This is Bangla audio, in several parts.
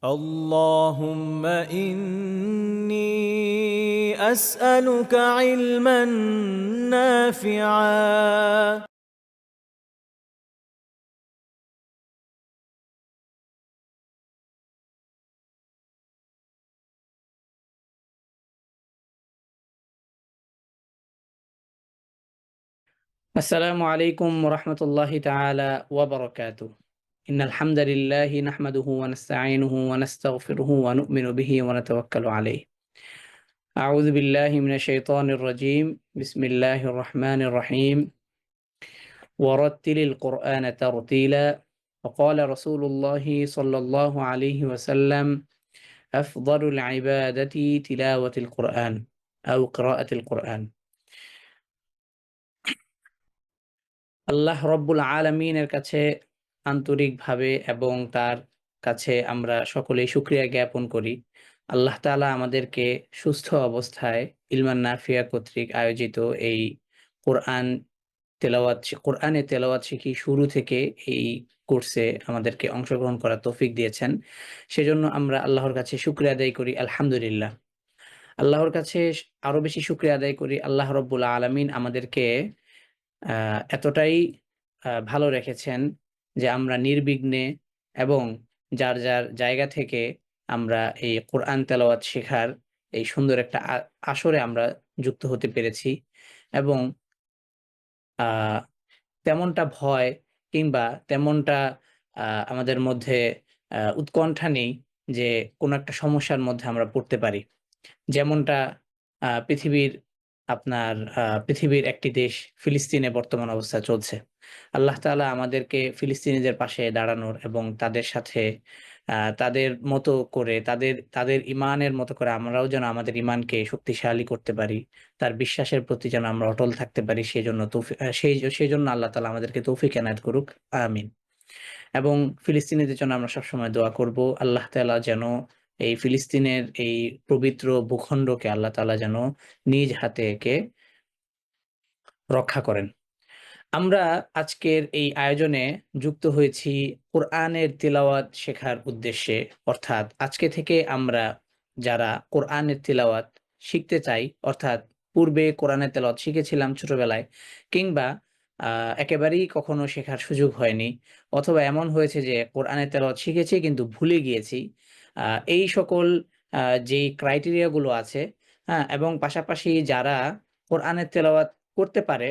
اللهم إني أسألك علما نافعا. আসসালামু আলাইকুম ওরহমতুল্লাহি তাআলা ওয়া বারাকাতুহু। ইন্নাল হামদালিল্লাহি নাহমাদুহু ওয়া নাস্তাঈনুহু ওয়া নাস্তাগফিরুহু ওয়া নু'মিনু বিহি ওয়া নাতাওয়াক্কালু আলাইহি। আউযু বিল্লাহি মিনাশ শাইতানির রাজীম। বিসমিল্লাহির রহমানির রহিম। ওয়ারাত্তিলিল কুরআনা তারতিলা। وقال رسول الله صلى الله عليه وسلم أفضل العبادة تلاوة القرآن أو قراءة القرآن। আল্লাহ রব্বুল আলামিনের কাছে আন্তরিকভাবে এবং তার কাছে আমরা সকলেই শুকরিয়া জ্ঞাপন করি। আল্লাহ তাআলা আমাদেরকে সুস্থ অবস্থায় ইলমান নাফিয়া কর্তৃক আয়োজিত এই কোরআন কোরআনে তেলাওয়াত শিখি শুরু থেকে এই কোর্সে আমাদেরকে অংশগ্রহণ করার তৌফিক দিয়েছেন। সেজন্য আমরা আল্লাহর কাছে শুকরিয়া আদায় করি আলহামদুলিল্লাহ। আল্লাহর কাছে আরো বেশি শুকরিয়া আদায় করি আল্লাহ রব্বুল আলামিন আমাদেরকে এতটাই ভালো রেখেছেন যে আমরা নির্বিঘ্নে এবং যার জায়গা থেকে আমরা এই কোরআন তেলাওয়াত শেখার এই সুন্দর একটা আসরে আমরা যুক্ত হতে পেরেছি এবং আ তেমনটা ভয় কিংবা তেমনটা আমাদের মধ্যে উৎকণ্ঠা নেই যে কোনো একটা সমস্যার মধ্যে আমরা পড়তে পারি। যেমনটা আ পৃথিবীর আপনার পৃথিবীর একটি দেশ ফিলিস্তিনে বর্তমান অবস্থা চলছে। আল্লাহ তাআলা আমাদেরকে ফিলিস্তিনিদের পাশে দাঁড়ানোর এবং তাদের সাথে তাদের মতো করে তাদের ঈমানের মতো করে আমরাও যেন আমাদের ঈমানকে শক্তিশালী করতে পারি। তার বিশ্বাসের প্রতি যেন আমরা অটল থাকতে পারি সেজন্য সেজন্য আল্লাহ তাআলা আমাদেরকে তৌফিক এনায়েত করুক। আমিন। এবং ফিলিস্তিনিদের জন্য আমরা সবসময় দোয়া করব। আল্লাহ তাআলা যেন এই ফিলিস্তিনের এই পবিত্র ভূখণ্ডকে আল্লাহ তাআলা যেন নিজ হাতে একে রক্ষা করেন। আমরা আজকের এই আয়োজনে যুক্ত হয়েছি কোরআনের তিলাওয়াত শেখার উদ্দেশ্যে। অর্থাৎ আজকে থেকে আমরা যারা কোরআনের তিলাওয়াত শিখতে চাই, অর্থাৎ পূর্বে কোরআনের তেলাওয়াত শিখেছিলাম ছোটবেলায় কিংবা আ একেবারেই কখনো শেখার সুযোগ হয়নি অথবা এমন হয়েছে যে কোরআনের তেলাওয়াত শিখেছি কিন্তু ভুলে গিয়েছি। আ এই সকল যেই ক্রাইটেরিয়া গুলো আছে, হ্যাঁ? এবং পাশাপাশি যারা কোরআনের তেলাওয়াত করতে পারে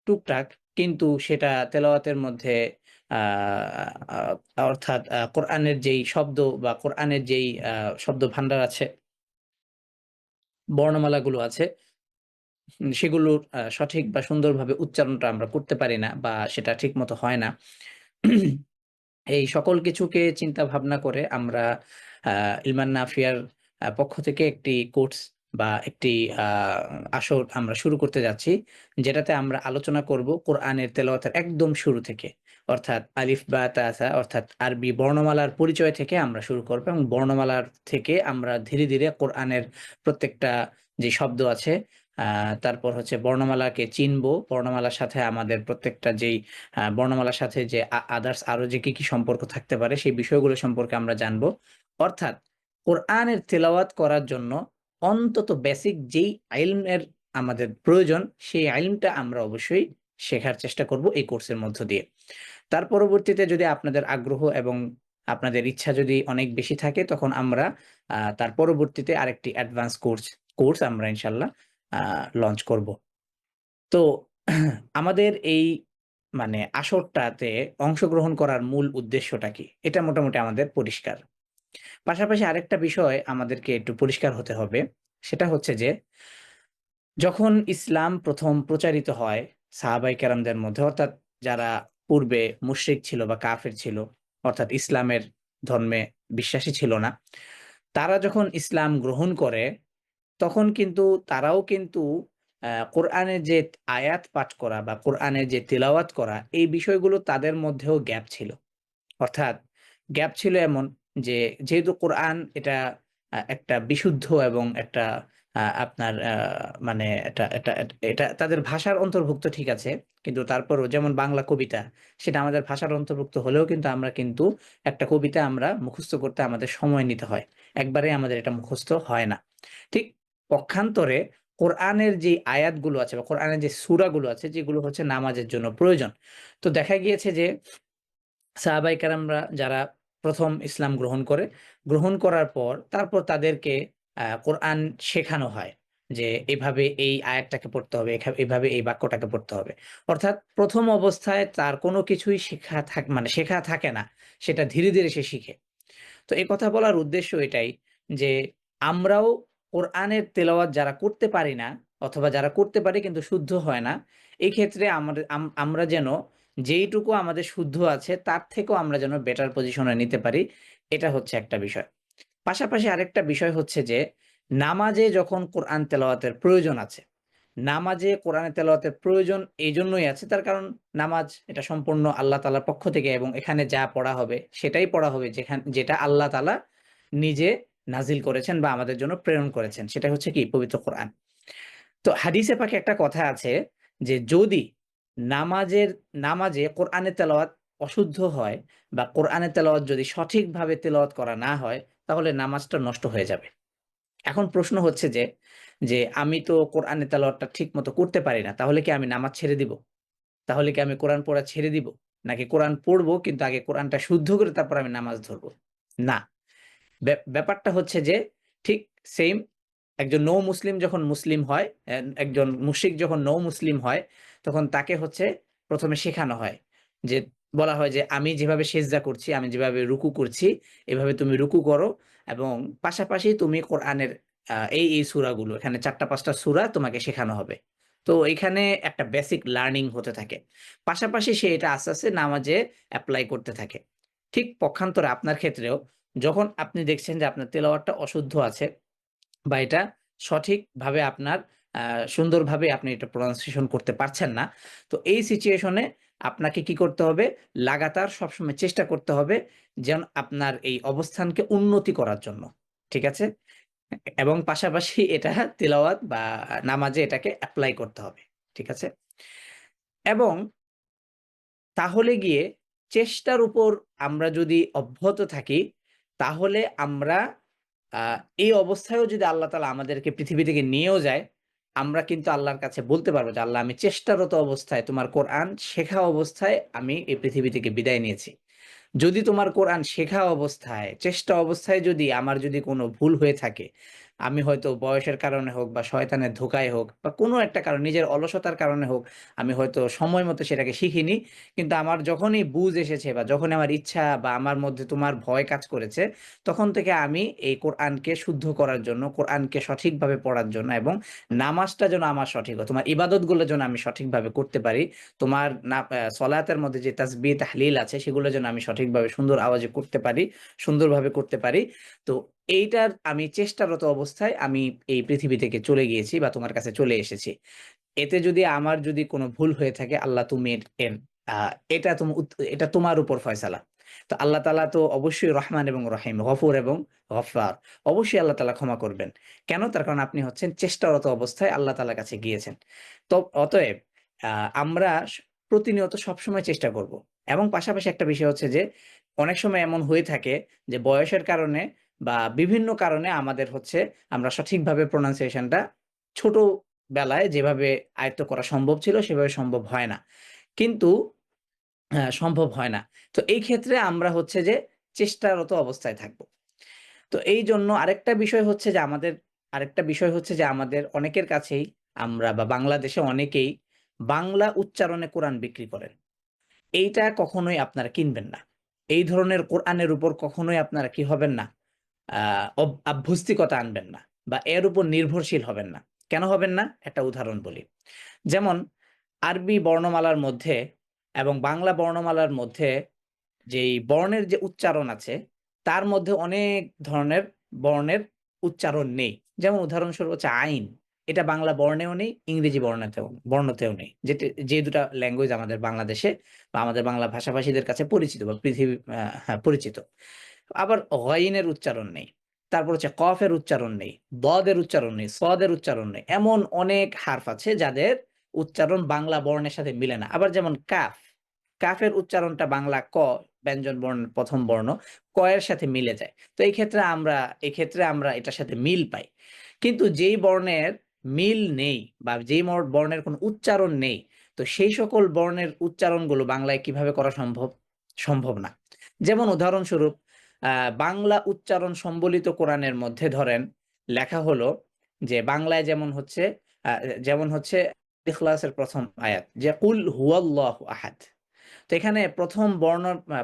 টুকটাক, কিন্তু সেটা তেলাওয়াতের মধ্যে আ আ অর্থাৎ কোরআনের যেই শব্দ বা কোরআনের যেই শব্দ ভান্ডার আছে, বর্ণমালাগুলো আছে, সেগুলোর সঠিক বা সুন্দরভাবে উচ্চারণটা আমরা করতে পারি না বা সেটা ঠিকমতো হয় না। এই সকল কিছুকে চিন্তা ভাবনা করে আমরা আ ইলমান নাফিয়ার পক্ষ থেকে একটি কোর্স বা একটি আ আসর আমরা শুরু করতে যাচ্ছি। যেটাতে আমরা আলোচনা করব কোরআনের তেলাওয়াতের একদম শুরু থেকে। অর্থাৎ আলিফ, বা, তা, সা অর্থাৎ আরবি বর্ণমালার পরিচয় থেকে আমরা শুরু করব এবং বর্ণমালার থেকে আমরা ধীরে, ধীরে কোরআনের প্রত্যেকটা যে শব্দ আছে, আ তারপর হচ্ছে বর্ণমালাকে চিনবো। বর্ণমালার সাথে আমাদের প্রত্যেকটা যেই বর্ণমালার সাথে যে আদার্স আরো যে কি সম্পর্ক থাকতে পারে সেই বিষয়গুলো সম্পর্কে আমরা জানবো। অর্থাৎ কোরআনের তেলাওয়াত করার জন্য অন্তত বেসিক যেই ইলমের আমাদের প্রয়োজন সেই ইলমটা আমরা অবশ্যই শেখার চেষ্টা করব এই কোর্সের মধ্য দিয়ে। তার পরবর্তীতে যদি আপনাদের আগ্রহ এবং আপনাদের ইচ্ছা যদি অনেক বেশি থাকে তখন আমরা তার পরবর্তীতে আরেকটি অ্যাডভান্স কোর্স আমরা ইনশাআল্লাহ আ লঞ্চ করব। তো আমাদের এই মানে আসরটাতে অংশগ্রহণ করার মূল উদ্দেশ্যটা কি? এটা মোটামুটি আমাদের পরিষ্কার। পাশাপাশি আরেকটা বিষয় আমাদেরকে একটু পরিষ্কার হতে হবে। সেটা হচ্ছে যে যখন ইসলাম ১ম প্রচারিত হয় সাহাবায়ে কেরামদের মধ্যে, অর্থাৎ যারা পূর্বে মুশরিক ছিল বা কাফের ছিল, অর্থাৎ ইসলামের ধর্মে বিশ্বাসী ছিল না। তারা যখন ইসলাম গ্রহণ করে তখন কিন্তু তারাও কিন্তু কোরআনের যে আয়াত পাঠ করা বা কোরআনের যে তিলাওয়াত করা এই বিষয়গুলো তাদের মধ্যেও গ্যাপ ছিল। অর্থাৎ গ্যাপ ছিল এমন যে যেহেতু কোরআন এটা একটা বিশুদ্ধ এবং একটা আপনার মানে এটা তাদের ভাষার অন্তর্ভুক্ত ঠিক আছে। কিন্তু তারপরও যেমন বাংলা কবিতা, সেটা আমাদের ভাষার অন্তর্ভুক্ত হলেও কিন্তু আমরা কিন্তু একটা কবিতা আমরা মুখস্থ করতে আমাদের সময় নিতে হয়। একবারে আমাদের এটা মুখস্থ হয় না। ঠিক পক্ষান্তরে কোরআনের যে আয়াতগুলো আছে বা কোরআনের যে সূরাগুলো আছে যেগুলো হচ্ছে নামাজের জন্য প্রয়োজন। তো দেখা গিয়েছে যে সাহাবায়ে কেরামরা যারা ১ম ইসলাম গ্রহণ করার পর তারপর তাদেরকে কোরআন শেখানো হয়। যে এভাবে এই আয়াতটাকে পড়তে হবে, এভাবে এই বাক্যটাকে পড়তে হবে। অর্থাৎ ১ম অবস্থায় তার কোনো কিছুই শেখা থাকে না। সেটা ধীরে, ধীরে সে শিখে। তো এই কথা বলার উদ্দেশ্য এটাই যে আমরাও কোরআনের তেলাওয়াত যারা করতে পারি না অথবা যারা করতে পারি কিন্তু শুদ্ধ হয় না, এই ক্ষেত্রে আমরা যেন যেইটুকু আমাদের শুদ্ধ আছে তার থেকেও আমরা যেন বেটার পজিশনে নিতে পারি, এটা হচ্ছে একটা বিষয়। পাশাপাশি আরেকটা বিষয় হচ্ছে যে নামাজে যখন কোরআন তেলাওয়াতের প্রয়োজন আছে, নামাজে কোরআনের তেলাওয়াতের প্রয়োজন এইজন্যই আছে তার কারণ নামাজ এটা সম্পূর্ণ আল্লাহ তাআলার পক্ষ থেকে এবং এখানে যা পড়া হবে সেটাই পড়া হবে যেটা আল্লাহ তাআলা নিজে নাজিল করেছেন বা আমাদের জন্য প্রেরণ করেছেন। সেটা হচ্ছে কি পবিত্র কোরআন। তো হাদিসে পাকে একটা কথা আছে যে যদি নামাজের নামাজে কোরআনের তেলাওয়াত অশুদ্ধ হয় বা কোরআনের তেলাওয়াত যদি সঠিকভাবে তেলাওয়াত করা না হয় তাহলে নামাজটা নষ্ট হয়ে যাবে। এখন প্রশ্ন হচ্ছে যে আমি তো কোরআনের তেলাওয়াতটা ঠিকমতো করতে পারি না। তাহলে কি আমি নামাজ ছেড়ে দিব? তাহলে কি আমি কোরআন পড়া ছেড়ে দিব? নাকি কোরআন পড়বো কিন্তু আগে কোরআনটা শুদ্ধ করে তারপর আমি নামাজ ধরবো? না। ব্যাপারটা হচ্ছে যে ঠিক সেইম একজন নও মুসলিম যখন মুসলিম হয়, একজন মুশরিক যখন নও মুসলিম হয়, তখন তাকে হচ্ছে ১ম এ শেখানো হয়। যে বলা হয় যে, "আমি যেভাবে সেজদা করছি, আমি যেভাবে রুকু করছি, এভাবে তুমি রুকু করো এবং পাশাপাশি তুমি কোরআনের এই সূরাগুলো" এখানে ৪ টা ৫ টা সূরা তোমাকে শেখানো হবে। তো এখানে একটা বেসিক লার্নিং হতে থাকে। পাশাপাশি সে এটা আস্তে, আস্তে নামাজে এপ্লাই করতে থাকে। ঠিক পক্ষান্তরে আপনার ক্ষেত্রেও যখন আপনি দেখছেন যে আপনার তেলাওয়াতটা অশুদ্ধ আছে বা এটা সঠিকভাবে আপনার সুন্দরভাবে আপনি এটা pronunciation করতে পারছেন না। তো এই সিচুয়েশনে আপনাকে কি করতে হবে? লাগাতার সবসময় চেষ্টা করতে হবে যেন আপনার এই অবস্থানকে উন্নতি করার জন্য। ঠিক আছে? এবং পাশাপাশি এটা তিলাওয়াত বা নামাজে এটাকে এপ্লাই করতে হবে। ঠিক আছে? এবং তাহলে গিয়ে চেষ্টার উপর আমরা যদি অব্যাহত থাকি, তাহলে আমরা আ এই অবস্থায়ও যদি আল্লাহ তাআলা আমাদেরকে পৃথিবী থেকে নিয়েও যায়, আমরা কিন্তু আল্লাহর কাছে বলতে পারবো যে, "আল্লাহ আমি চেষ্টারত অবস্থায় তোমার কোরআন শেখা অবস্থায় আমি এই পৃথিবী থেকে বিদায় নিয়েছি।" যদি তোমার কোরআন শেখা অবস্থায়, চেষ্টা অবস্থায় যদি আমার যদি কোনো ভুল হয়ে থাকে, আমি হয়তো বয়সের কারণে হোক বা শয়তানের ধোঁকায় হোক বা কোনো একটা কারণ নিজের অলসতার কারণে হোক, আমি হয়তো সময় মতো সেটাকে শিখিনি। কিন্তু আমার যখনই বুঝ এসেছে বা যখনই আমার ইচ্ছা বা আমার মধ্যে তোমার ভয় কাজ করেছে, তখন থেকে আমি এই কোরআনকে শুদ্ধ করার জন্য, কোরআনকে সঠিকভাবে পড়ার জন্য এবং নামাজটা যেন আমার সঠিক হয়, তোমার ইবাদতগুলো যেন আমি সঠিকভাবে করতে পারি। তোমার সলাতের মধ্যে যে তাসবিহ, তাহলিল আছে সেগুলো যেন আমি সঠিকভাবে সুন্দর আওয়াজে করতে পারি, সুন্দরভাবে করতে পারি। তো এইটার আমি চেষ্টারত অবস্থায় আমি এই পৃথিবী থেকে চলে গিয়েছি বা তোমার কাছে চলে এসেছি। এতে যদি আমার যদি কোনো ভুল হয়ে থাকে আল্লাহ তুমি এর আ এটা এটা তোমার উপর ফয়সালা। তো আল্লাহ তাআলা তো অবশ্যই রহমান এবং রহিম, গফুর এবং গফ্ফার। অবশ্যই আল্লাহ তাআলা ক্ষমা করবেন। কেন? তার কারণ আপনি হচ্ছেন চেষ্টারত অবস্থায় আল্লাহ তাআলার কাছে গিয়েছেন। তো অতএব আ আমরা প্রতিনিয়ত সবসময় চেষ্টা করব। এবং পাশাপাশি একটা বিষয় হচ্ছে যে অনেক সময় এমন হয়ে থাকে যে বয়সের কারণে বা বিভিন্ন কারণে আমাদের হচ্ছে আমরা সঠিকভাবে pronunciation টা ছোট বেলায় যেভাবে আয়ত্ত করা সম্ভব ছিল সেভাবে সম্ভব হয় না। কিন্তু সম্ভব হয় না। তো এই ক্ষেত্রে আমরা হচ্ছে যে চেষ্টারত অবস্থায় থাকব। তো এইজন্য আরেকটা বিষয় হচ্ছে যে আমাদের অনেকের কাছেই আমরা বা বাংলাদেশে অনেকেই বাংলা উচ্চারণে কোরআন বিক্রি করেন। এইটা কখনোই আপনারা কিনবেন না। এই ধরনের কোরআনের উপর কখনোই আপনারা কি হবেন না? আ অভ্যস্তিকতা আনবেন না বা এর উপর নির্ভরশীল হবেন না। কেন হবেন না? একটা উদাহরণ বলি। যেমন আরবি বর্ণমালার মধ্যে এবং বাংলা বর্ণমালার মধ্যে যেই বর্ণের যে উচ্চারণ আছে, তার মধ্যে অনেক ধরনের বর্ণের উচ্চারণ নেই। যেমন উদাহরণস্বরূপ হচ্ছে আইন। এটা বাংলা বর্ণেও নেই, ইংরেজি বর্ণতেও নেই। যে ২ টা ল্যাঙ্গুয়েজ আমাদের বাংলাদেশে বা আমাদের বাংলা ভাষাভাষীদের কাছে পরিচিত বা পৃথিবী হ্যাঁ, পরিচিত। আবার গয়িনের উচ্চারণ নেই। তারপর হচ্ছে কফের উচ্চারণ নেই, দদের উচ্চারণ নেই, সদের উচ্চারণ নেই। এমন অনেক হারফ আছে যাদের উচ্চারণ বাংলা বর্ণের সাথে মিলে না। আবার যেমন কাফ, কাফের উচ্চারণটা বাংলা ক ব্যঞ্জন বর্ণের প্রথম বর্ণ, ক এর সাথে মিলে যায়। তো এই ক্ষেত্রে আমরা এটার সাথে মিল পাই। কিন্তু যেই বর্ণের মিল নেই বা যেই বর্ণের কোনো উচ্চারণ নেই, তো সেই সকল বর্ণের উচ্চারণগুলো বাংলায় কিভাবে করা সম্ভব? সম্ভব না। যেমন উদাহরণস্বরূপ বাংলা উচ্চারণ সম্বলিত কোরআনের মধ্যে ধরেন লেখা হলো যে বাংলায় যেমন হচ্ছে ইখলাসের প্রথম আয়াত যে কুল হুয়াল্লাহু আহাদ। তো এখানে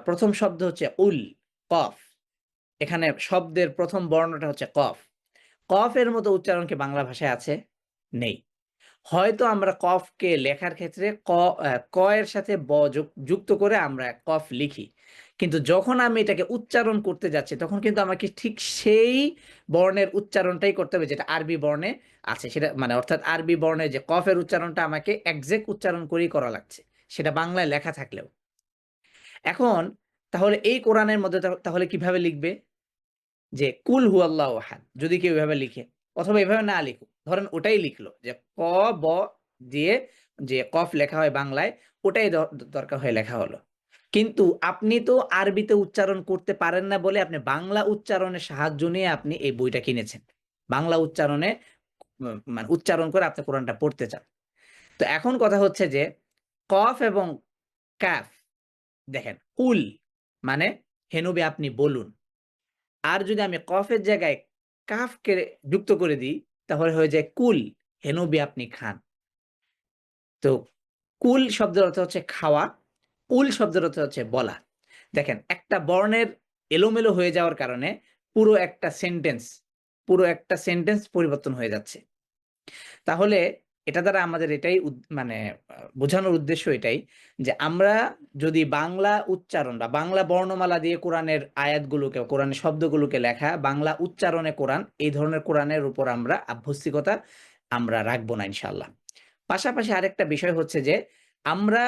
প্রথম শব্দ হচ্ছে উল, কফ। এখানে শব্দের প্রথম বর্ণটা হচ্ছে কফ। কফের মতো উচ্চারণ কি বাংলা ভাষায় আছে? নেই। হয়তো আমরা কফকে লেখার ক্ষেত্রে ক এর সাথে যুক্ত করে আমরা কফ লিখি। কিন্তু যখন আমি এটাকে উচ্চারণ করতে যাচ্ছি তখন কিন্তু আমাকে ঠিক সেই বর্ণের উচ্চারণটাই করতে হবে যেটা আরবি বর্ণে আছে। সেটা মানে অর্থাৎ আরবি বর্ণে যে কফের উচ্চারণটা আমাকে এক্সাক্ট উচ্চারণ করেই করা লাগছে, সেটা বাংলায় লেখা থাকলেও। এখন তাহলে এই কোরআনের মধ্যে তাহলে কিভাবে লিখবে? যে কুল হুয়াল্লাহু আহাদ যদি কেউ এভাবে লিখে, অথবা এভাবে না লিখুক, ধরেন ওটাই লিখলো যে ক ব দিয়ে যে কফ লেখা হয় বাংলায়, ওটাই দরকার হয়ে লেখা হলো। কিন্তু আপনি তো আরবিতে উচ্চারণ করতে পারেন না বলে আপনি বাংলা উচ্চারণের সাহায্য নিয়ে আপনি এই বইটা কিনেছেন। বাংলা উচ্চারণে মানে উচ্চারণ করে আপনি কোরআনটা পড়তে চান। তো এখন কথা হচ্ছে যে কফ এবং কাফ, দেখেন কুল মানে হে নবী আপনি বলুন। আর যদি আমি কফের জায়গায় কাফকে যুক্ত করে দিই তাহলে হয়ে যায় কুল, হে নবী আপনি খান। তো কুল শব্দের অর্থ হচ্ছে খাওয়া, উল শব্দের অর্থ হচ্ছে বলা। দেখেন একটা বর্ণের এলোমেলো হয়ে যাওয়ার কারণে পুরো একটা সেন্টেন্স পরিবর্তন হয়ে যাচ্ছে। তাহলে এটা দ্বারা আমাদের এটাই মানে বোঝানোর উদ্দেশ্য এটাই যে আমরা যদি বাংলা উচ্চারণ বা বাংলা বর্ণমালা দিয়ে কোরআনের আয়াতগুলোকে, কোরআনের শব্দগুলোকে লেখা বাংলা উচ্চারণে কোরআন, এই ধরনের কোরআনের উপর আমরা আভ্যস্তিকতা আমরা রাখবো না ইনশাআল্লাহ। পাশাপাশি আরেকটা বিষয় হচ্ছে যে আমরা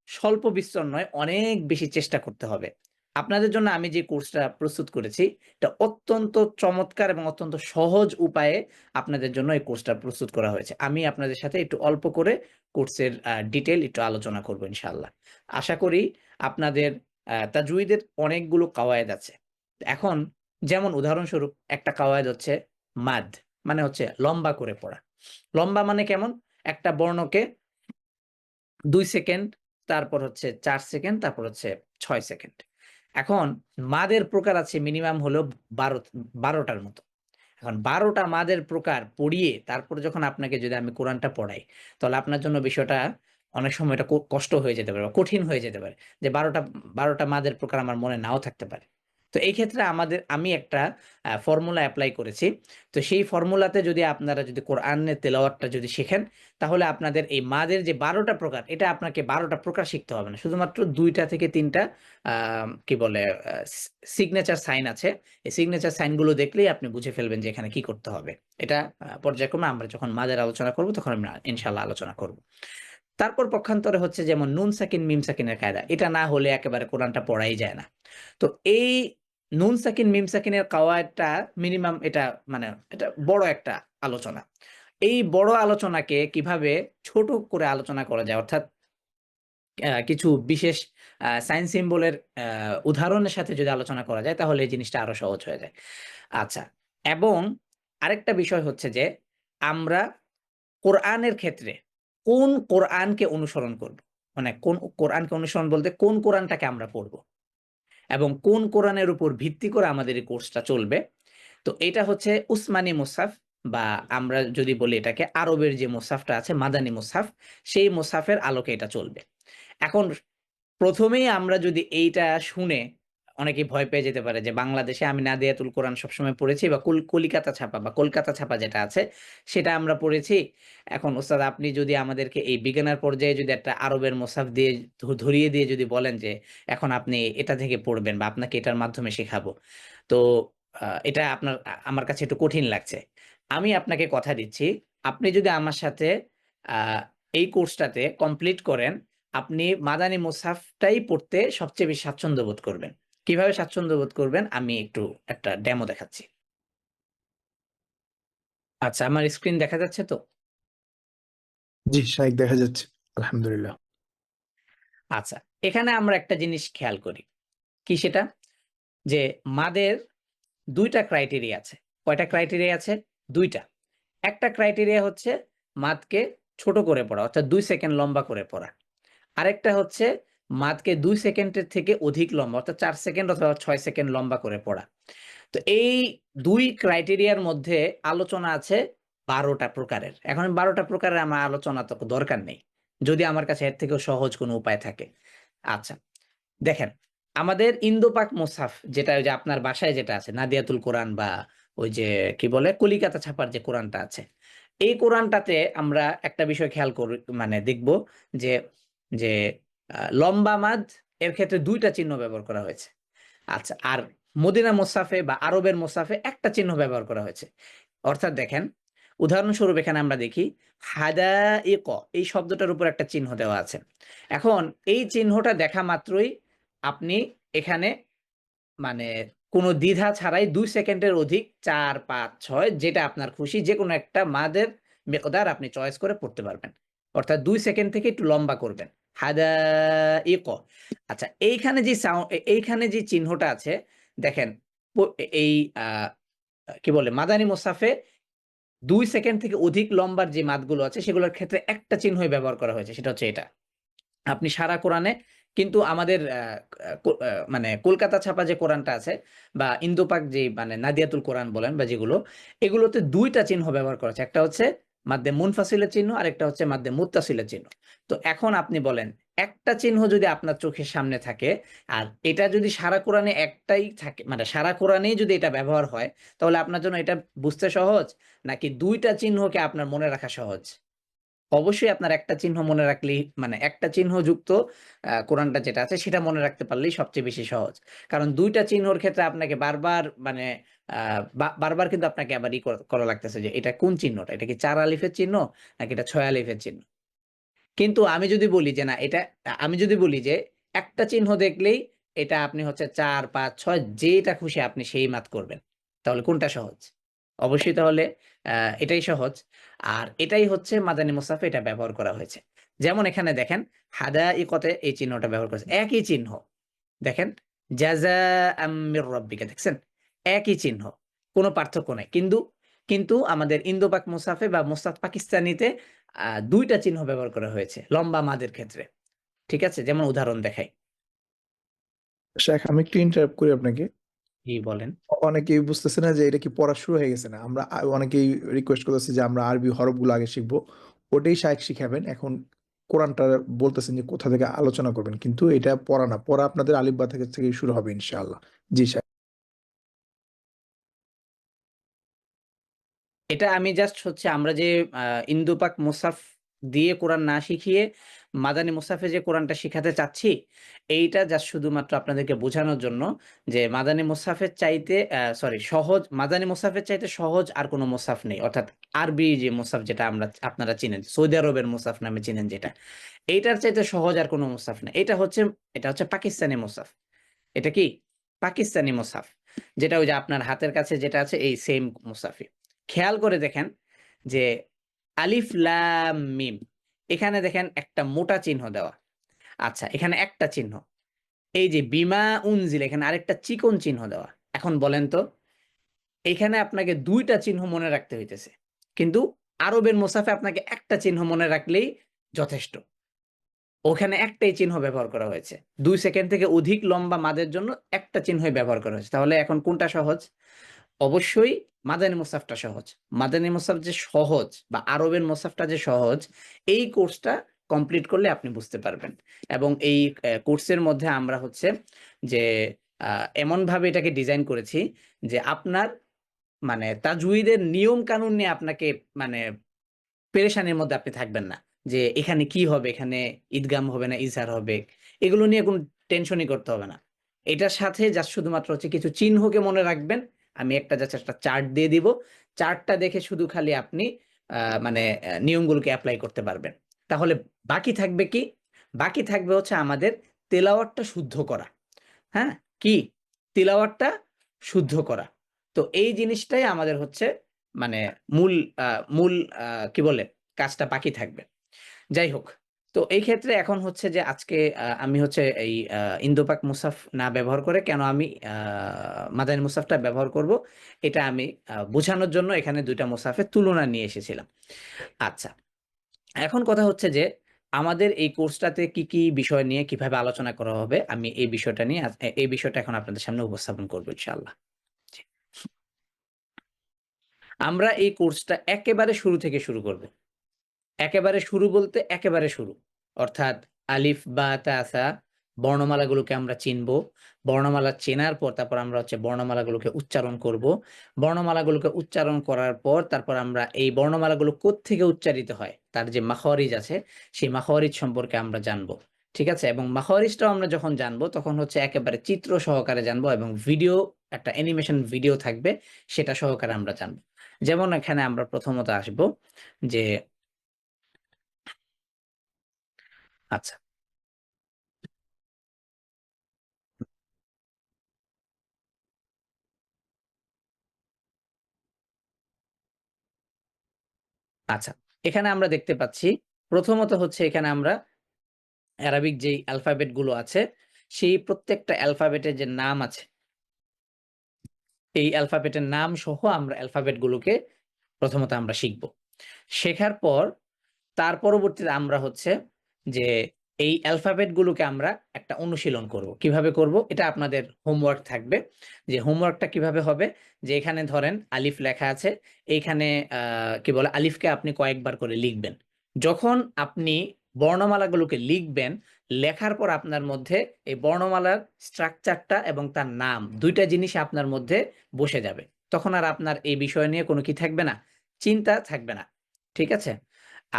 স্বল্প বিস্তর নয়, অনেক বেশি চেষ্টা করতে হবে। আপনাদের জন্য আমি যে কোর্সটা প্রস্তুত করেছি এটা অত্যন্ত চমৎকার এবং অত্যন্ত সহজ উপায়ে আপনাদের জন্য এই কোর্সটা প্রস্তুত করা হয়েছে। আমি আপনাদের সাথে একটু অল্প করে কোর্সের ডিটেইল একটু আলোচনা করব ইনশাআল্লাহ। আশা করি আপনাদের তাজউইদের অনেকগুলো কাওয়ায়েদ আছে। এখন যেমন উদাহরণস্বরূপ একটা কাওয়ায়েদ হচ্ছে মাদ, মানে হচ্ছে লম্বা করে পড়া। লম্বা মানে কেমন? একটা বর্ণকে ২ সেকেন্ড, তারপর হচ্ছে ৪ সেকেন্ড, তারপর হচ্ছে ৬ সেকেন্ড। এখন মাদের প্রকার আছে মিনিমাম হলো ১২টার মতো। এখন ১২টা মাদের প্রকার পড়িয়ে তারপর যখন আপনাকে যদি আমি কোরআনটা পড়াই, তাহলে আপনার জন্য বিষয়টা অনেক সময় এটা কষ্ট হয়ে যেতে পারে বা কঠিন হয়ে যেতে পারে। যে ১২টা মাদের প্রকার আমার মনে নাও থাকতে পারে। তো এই ক্ষেত্রে আমি একটা ফর্মুলা এপ্লাই করেছি। তো সেই ফর্মুলাতে যদি আপনারা যদি কোরআনের তেলাওয়াতটা যদি শিখেন, তাহলে আপনাদের এই মাদের যে ১২টা প্রকার, এটা আপনাকে ১২টা প্রকার শিখতে হবে না। শুধুমাত্র ২টা থেকে ৩টা আ কি বলে সিগনেচার সাইন আছে। এই সিগনেচার সাইনগুলো দেখলেই আপনি বুঝে ফেলবেন যে এখানে কি করতে হবে। এটা পর্যায়ক্রমে আমরা যখন মাদের আলোচনা করব তখন আমরা ইনশাআল্লাহ আলোচনা করব। তারপর পক্ষান্তরে হচ্ছে যেমন নুন সাকিন মিম সাকিনের কায়দা। এটা না হলে একেবারে কোরআনটা পড়াই যায় না। তো এই নুন সাকিন মিম সাকিনের কাওয়ায়দটা মিনিমাম এটা মানে এটা বড় একটা আলোচনা। এই বড় আলোচনাকে কিভাবে ছোট করে আলোচনা করা যায়, অর্থাৎ কিছু বিশেষ সাইন সিম্বলের উদাহরণের সাথে যদি আলোচনা করা যায় তাহলে এই জিনিসটা আরো সহজ হয়ে যায়। আচ্ছা, এবং আরেকটা বিষয় হচ্ছে যে আমরা কোরআনের ক্ষেত্রে কোন কোরআনকে অনুসরণ করব? মানে কোন কোরআনকে অনুসরণ বলতে কোন কোরআনটাকে আমরা পড়ব? এবং কোন কোরআনের উপর ভিত্তি করে আমাদের এই কোর্সটা চলবে? তো এটা হচ্ছে উসমানী মুসহাফ, বা আমরা যদি বলি এটাকে আরবের যে মুসহাফটা আছে মাদানী মুসহাফ, সেই মুসহাফের আলোকে এটা চলবে। এখন প্রথমেই আমরা যদি এইটা শুনে অনেকেই ভয় পেয়ে যেতে পারে যে বাংলাদেশে আমি নাদিয়াতুল কোরআন সবসময় পড়েছি বা কলিকাতা ছাপা বা কলকাতা ছাপা যেটা আছে সেটা আমরা পড়েছি। এখন ওস্তাদ আপনি যদি আমাদেরকে এই বিজ্ঞানের পর্যায়ে যদি একটা আরবের মুসহাফ দিয়ে ধরিয়ে দিয়ে যদি বলেন যে এখন আপনি এটা থেকে পড়বেন বা আপনাকে এটার মাধ্যমে শেখাবো। তো এটা আমার কাছে একটু কঠিন লাগছে। আমি আপনাকে কথা দিচ্ছি, আপনি যদি আমার সাথে আ এই কোর্সটাতে কমপ্লিট করেন, আপনি মাদানী মুসহাফটাই পড়তে সবচেয়ে বেশি স্বাচ্ছন্দ্য বোধ করবেন। কিভাবে স্বাচ্ছন্দ্য বোধ করবেন? আমি একটু একটা ডেমো দেখাচ্ছি। আচ্ছা, আমার স্ক্রিন দেখা যাচ্ছে তো? জি শাইখ দেখা যাচ্ছে, আলহামদুলিল্লাহ। আচ্ছা, এখানে আমরা একটা জিনিস খেয়াল করি, কি সেটা? যে মাদের ২ টা ক্রাইটেরিয়া আছে। কয়টা ক্রাইটেরিয়া আছে? ২ টা। একটা ক্রাইটেরিয়া হচ্ছে মাদকে ছোট করে পড়া, অর্থাৎ ২ সেকেন্ড লম্বা করে পড়া। আরেকটা হচ্ছে মাদকে ২ সেকেন্ডের থেকে অধিক লম্বা, অর্থাৎ ৪ সেকেন্ড অথবা ৬ সেকেন্ড লম্বা করে পড়া। তো এই ২ ক্রাইটেরিয়ার মধ্যে আলোচনা আছে ১২ টা প্রকারের। এখন ১২ টা প্রকারের আমার আলোচনা তো দরকার নেই। যদি আমার কাছে এর থেকেও সহজ কোনো উপায় থাকে। আচ্ছা, দেখেন, আমাদের ইন্দোপাক মুসহাফ যেটা ওই যে আপনার বাসায় যেটা আছে নাদিয়াতুল কোরআন বা ওই যে কি বলে কলিকাতা ছাপার যে কোরআনটা আছে, এই কোরআনটাতে আমরা একটা বিষয় খেয়াল করি, মানে দেখব যে যে লম্বা মাদ এর ক্ষেত্রে ২ টা চিহ্ন ব্যবহার করা হয়েছে। আচ্ছা, আর মদিনা মুসহাফে বা আরবের মুসহাফে একটা চিহ্ন ব্যবহার করা হয়েছে। অর্থাৎ দেখেন, উদাহরণস্বরূপ এখানে আমরা দেখি হাদাইক, এই শব্দটার উপর একটা চিহ্ন দেওয়া আছে। এখন এই চিহ্নটা দেখা মাত্রই আপনি এখানে মানে কোনো দ্বিধা ছাড়াই ২ সেকেন্ডের অধিক ৪, ৫, ৬ যেটা আপনার খুশি যেকোনো একটা মাদের মিকদার আপনি চয়েস করে পড়তে পারবেন। অর্থাৎ ২ সেকেন্ড থেকে একটু লম্বা করবেন। হাদাইক। আচ্ছা, এইখানে যে চিহ্নটা আছে দেখেন, এই আ কি বলে মাদানী মুসহাফে ২ সেকেন্ড থেকে অধিক লম্বার যে মাদগুলো আছে সেগুলোর ক্ষেত্রে একটা চিহ্নই ব্যবহার করা হয়েছে, সেটা হচ্ছে এটা। আপনি সারা কোরআনে কিন্তু আমাদের মানে কলকাতা ছাপা যে কোরআনটা আছে বা ইন্দোপাক যে মানে নাদিয়াতুল কোরআন বলেন বা যেগুলো, এগুলোতে ২ টা চিহ্ন ব্যবহার করা হয়েছে। একটা হচ্ছে মাদ্দে মুনফাসিলের চিহ্ন, আরেকটা হচ্ছে মাদ্দে মুত্তাসিলের চিহ্ন। তো এখন আপনি বলেন, একটা চিহ্ন যদি আপনার চোখের সামনে থাকে আর এটা যদি সারা কোরআনে একটাই থাকে, মানে সারা কোরআনেই যদি এটা ব্যবহার হয়, তাহলে আপনার জন্য এটা বুঝতে সহজ নাকি ২ টা চিহ্নকে আপনার মনে রাখা সহজ? অবশ্যই আপনার একটা চিহ্ন মনে রাখলেই, মানে একটা চিহ্ন যুক্ত কোরআনটা যেটা আছে সেটা মনে রাখতে পারলেই সবচেয়ে বেশি সহজ। কারণ ২ টা চিহ্নর ক্ষেত্রে আপনাকে বারবার মানে আ বারবার কিন্তু আপনাকে আবার করা লাগতেছে যে এটা কোন চিহ্নটা? এটা কি ৪ আলিফের চিহ্ন নাকি এটা ৬ আলিফের চিহ্ন? কিন্তু আমি যদি বলি যে না এটা আমি যদি বলি যে একটা চিহ্ন দেখলেই এটা আপনি হচ্ছে ৪, ৫, ৬ যেটা খুশি আপনি সেই মাত করবেন। তাহলে কোনটা সহজ? অবশ্যই তাহলে আ এটাই সহজ। আর এটাই হচ্ছে মাদানী মুসহাফে এটা ব্যবহার করা হয়েছে। যেমন এখানে দেখেন হাদাইকতে এই চিহ্নটা ব্যবহার করেছে। একই চিহ্ন। দেখেন জাযাআম মির রাব্বিকা, দেখছেন? একই চিহ্ন। কোন পার্থক্য নাই। কিন্তু আমাদের ইন্দোপাক মুসহাফে বা মুসহাফ পাকিস্তানিতে ২ টা চিহ্ন ব্যবহার করা হয়েছে লম্বা মাদের ক্ষেত্রে। ঠিক আছে? যেমন উদাহরণ দেখাই। শাইখ আমি একটু ইন্টারাপ্ট করি আপনাকে। জি, বলেন। অনেকেই বুঝতেছে না যে এটা কি পড়া শুরু হয়ে গেছে না। আমরা অনেকেই রিকোয়েস্ট করতেছে যে আমরা আরবি হরফগুলো আগে শিখবো। ওটাই শাইখ শিখাবেন। এখন কোরআনটা বলতেছেন যে কোথা থেকে আলোচনা করবেন। কিন্তু এটা পড়া না। পড়া আপনাদের আলিফ বা থেকেই শুরু হবে ইনশাআল্লাহ। জি শাইখ। এটা আমি জাস্ট হচ্ছে আমরা যে আ ইন্দোপাক মুসহাফ দিয়ে কোরআন না শিখিয়ে মাদানী মুসহাফে যে কোরআনটা শিখাতে চাচ্ছি, এইটা জাস্ট শুধুমাত্র আপনাদেরকে বোঝানোর জন্য যে মাদানী মুসহাফের চাইতে মাদানী মুসহাফের চাইতে সহজ আর কোনো মুসহাফ নেই। অর্থাৎ আরবি যে মুসহাফ যেটা আপনারা চিনেন, সৌদি আরবের মুসহাফ নামে চিনেন যেটা। এইটার চাইতে সহজ আর কোনো মুসহাফ নেই। এটা হচ্ছে পাকিস্তানি মুসহাফ। এটা কি? পাকিস্তানি মুসহাফ। যেটা ওই যে আপনার হাতের কাছে যেটা আছে এই সেম মুসহাফই। খেয়াল করে দেখেন যে আলিফ লাম মিম, এখানে দেখেন একটা মোটা চিহ্ন দেওয়া। আচ্ছা, এখানে একটা চিহ্ন। এই যে বিমা উনজিল এখানে আরেকটা চিকন চিহ্ন দেওয়া। এখন বলেন তো, এইখানে আপনাকে ২ টা চিহ্ন মনে রাখতে হইতেছে। কিন্তু আরবের মুসহাফে আপনাকে একটা চিহ্ন মনে রাখলেই যথেষ্ট। ওখানে একটাই চিহ্ন ব্যবহার করা হয়েছে। ২ সেকেন্ড থেকে অধিক লম্বা মাদের জন্য একটা চিহ্নই ব্যবহার করা হয়েছে। তাহলে এখন কোনটা সহজ? অবশ্যই মাদানী মুসহাফটা সহজ। মাদানী মুসহাফ যে সহজ বা আরবের মুসহাফটা যে সহজ, এই কোর্সটা কমপ্লিট করলে আপনি বুঝতে পারবেন। এবং এই কোর্সের মধ্যে আমরা হচ্ছে যে আ এমনভাবে এটাকে ডিজাইন করেছি যে আপনার মানে তাজউইদের নিয়ম কানুন নিয়ে আপনাকে মানে পেরেশানির মধ্যে আপনি থাকবেন না। যে এখানে কি হবে? এখানে ঈদগাম হবে না ইজহার হবে? এগুলো নিয়ে কোন টেনশনই করতে হবে না। এটার সাথে জাস্ট শুধুমাত্র হচ্ছে কিছু চিহ্নকে মনে রাখবেন। আমি জাস্ট একটা চার্ট দিয়ে দিব। চার্টটা দেখে শুধু খালি আপনি মানে নিয়মগুলোকে এপ্লাই করতে পারবেন। তাহলে বাকি থাকবে কি? বাকি থাকবে হচ্ছে আমাদের তেলাওয়াতটা শুদ্ধ করা। হ্যাঁ? কি? তিলাওয়াতটা শুদ্ধ করা। তো এই জিনিসটাই আমাদের হচ্ছে মানে মূল মূল কি বলে কাজটা বাকি থাকবে। যাই হোক, তো এই ক্ষেত্রে এখন হচ্ছে যে আজকে আমি হচ্ছে এই ইন্দোপাক মুসাফ না ব্যবহার করে কেন আমি মাদানী মুসাফটা ব্যবহার করব, এটা আমি বোঝানোর জন্য এখানে ২ টা মুসাফের তুলনা নিয়ে এসেছিলাম। আচ্ছা, এখন কথা হচ্ছে যে আমাদের এই কোর্সটাতে কি, কি বিষয় নিয়ে কিভাবে আলোচনা করা হবে, আমি এই বিষয়টা নিয়ে এই বিষয়টা এখন আপনাদের সামনে উপস্থাপন করব ইনশাআল্লাহ। জি। আমরা এই কোর্সটা একেবারে শুরু থেকে শুরু করব। একেবারে শুরু বলতে একেবারে শুরু। অর্থাৎ আলিফ, বা, তা, সা বর্ণমালাগুলোকে আমরা চিনব। বর্ণমালা চেনার পর তারপর আমরা হচ্ছে বর্ণমালাগুলোকে উচ্চারণ করব। বর্ণমালাগুলোকে উচ্চারণ করার পর তারপর আমরা এই বর্ণমালাগুলো কোত্থেকে উচ্চারিত হয়, তার যে মাখরিজ আছে, সেই মাখরিজ সম্পর্কে আমরা জানব। ঠিক আছে? এবং মাখরিজটাও আমরা যখন জানবো তখন হচ্ছে একেবারে চিত্র সহকারে জানবো এবং ভিডিও, একটা অ্যানিমেশন ভিডিও থাকবে, সেটা সহকারে আমরা জানবো। যেমন এখানে আমরা প্রথমত আসব যে আচ্ছা, আচ্ছা। এখানে আমরা দেখতে পাচ্ছি প্রথমত হচ্ছে এখানে আমরা অ্যারাবিক যেই অ্যালফাবেট গুলো আছে, সেই প্রত্যেকটা অ্যালফাবেটের যে নাম আছে, এই অ্যালফাবেটের নাম সহ আমরা অ্যালফাবেট গুলোকে প্রথমত আমরা শিখব। শেখার পর তার পরবর্তীতে আমরা হচ্ছে যে এই অ্যালফাবেট গুলোকে আমরা একটা অনুশীলন করব। কিভাবে করব? এটা আপনাদের হোমওয়ার্ক থাকবে। যে হোমওয়ার্কটা কিভাবে হবে? যে এখানে ধরেন আলিফ লেখা আছে। এইখানে কি বলে আলিফকে আপনি কয়েকবার করে লিখবেন। যখন আপনি বর্ণমালাগুলোকে লিখবেন, লেখার পর আপনার মধ্যে এই বর্ণমালার স্ট্রাকচারটা এবং তার নাম ২ টা জিনিস আপনার মধ্যে বসে যাবে। তখন আর আপনার এই বিষয় নিয়ে কোনো কি থাকবে না? চিন্তা থাকবে না। ঠিক আছে?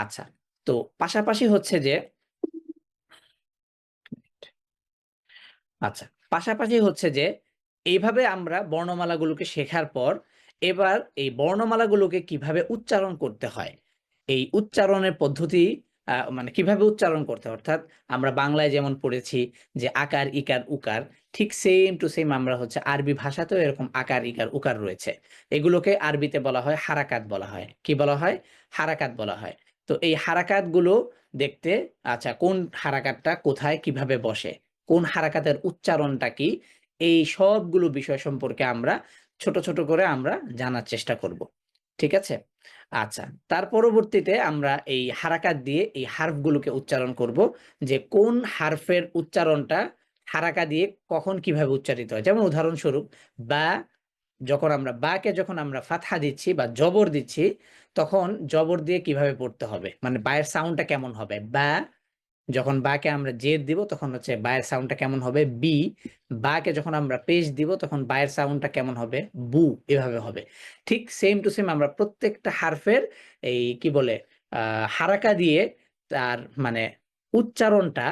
আচ্ছা। তো পাশাপাশি হচ্ছে যে আচ্ছা, পাশাপাশি হচ্ছে যে এইভাবে আমরা বর্ণমালাগুলোকে শেখার পর এবার এই বর্ণমালাগুলোকে কিভাবে উচ্চারণ করতে হয়, এই উচ্চারণের পদ্ধতি মানে কিভাবে উচ্চারণ করতে হয়, অর্থাৎ আমরা বাংলায় যেমন পড়েছি যে আকার, ইকার, উকার, ঠিক সেম টু সেম আমরা হচ্ছে আরবি ভাষাতেও এরকম আকার, ইকার, উকার রয়েছে। এগুলোকে আরবিতে বলা হয় হারাকাত বলা হয়। কি বলা হয়? হারাকাত বলা হয়। তো এই হারাকাতগুলো দেখতে, আচ্ছা কোন হারাকাতটা কোথায় কিভাবে বসে, কোন হারাকাতের উচ্চারণটা কি, এই সবগুলো বিষয় সম্পর্কে আমরা ছোট, ছোট করে আমরা জানার চেষ্টা করব। ঠিক আছে? আচ্ছা, তার পরবর্তীতে আমরা এই হারাকাত দিয়ে এই হার্ফগুলোকে উচ্চারণ করব যে কোন হার্ফের উচ্চারণটা হারাকা দিয়ে কখন কিভাবে উচ্চারিত হয়। যেমন উদাহরণস্বরূপ বা, যখন আমরা বাকে যখন আমরা ফাতহা দিচ্ছি বা জবর দিচ্ছি, তখন জবর দিয়ে কিভাবে পড়তে হবে? মানে বায়ের সাউন্ডটা কেমন হবে? বা, যখন বাকে আমরা জেদ দিব তখন হচ্ছে বায়ের সাউন্ডটা কেমন হবে? বি। বাকে যখন আমরা পেশ দিব তখন বায়ের সাউন্ডটা কেমন হবে? বু। এভাবে হবে। ঠিক সেম টু সেম আমরা প্রত্যেকটা হারফের এই কি বলে হারাকা দিয়ে তার মানে উচ্চারণটা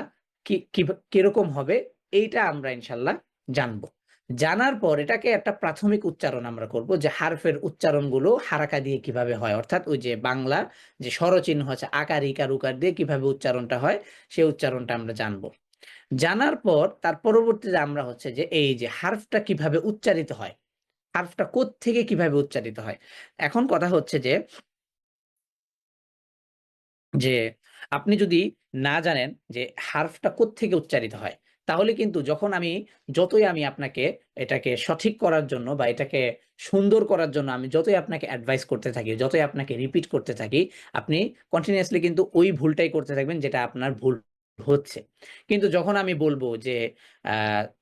কিরকম হবে, এইটা আমরা ইনশাল্লাহ জানবো। জানার পর এটাকে একটা প্রাথমিক উচ্চারণ আমরা করব যে হারফের উচ্চারণগুলো হারাকা দিয়ে কিভাবে হয়, অর্থাৎ ওই যে বাংলা যে স্বরচিহ্ন আছে আকার, ইকার, উকার দিয়ে কিভাবে উচ্চারণটা হয়, সেই উচ্চারণটা আমরা জানবো। জানার পর তার পরবর্তীতে আমরা হচ্ছে যে এই যে হার্ফটা কিভাবে উচ্চারিত হয়, হার্ফটা কোত্থেকে কিভাবে উচ্চারিত হয়। এখন কথা হচ্ছে যে আপনি যদি না জানেন যে হার্ফটা কোত্থেকে উচ্চারিত হয়, তাহলে কিন্তু যখন যতই আমি আপনাকে এটাকে সঠিক করার জন্য বা এটাকে সুন্দর করার জন্য আমি যতই আপনাকে অ্যাডভাইস করতে থাকি, যতই আপনাকে রিপিট করতে থাকি, আপনি কন্টিনিউয়াসলি কিন্তু ওই ভুলটাই করতে থাকবেন যেটা আপনার ভুল হচ্ছে। কিন্তু যখন আমি বলবো যে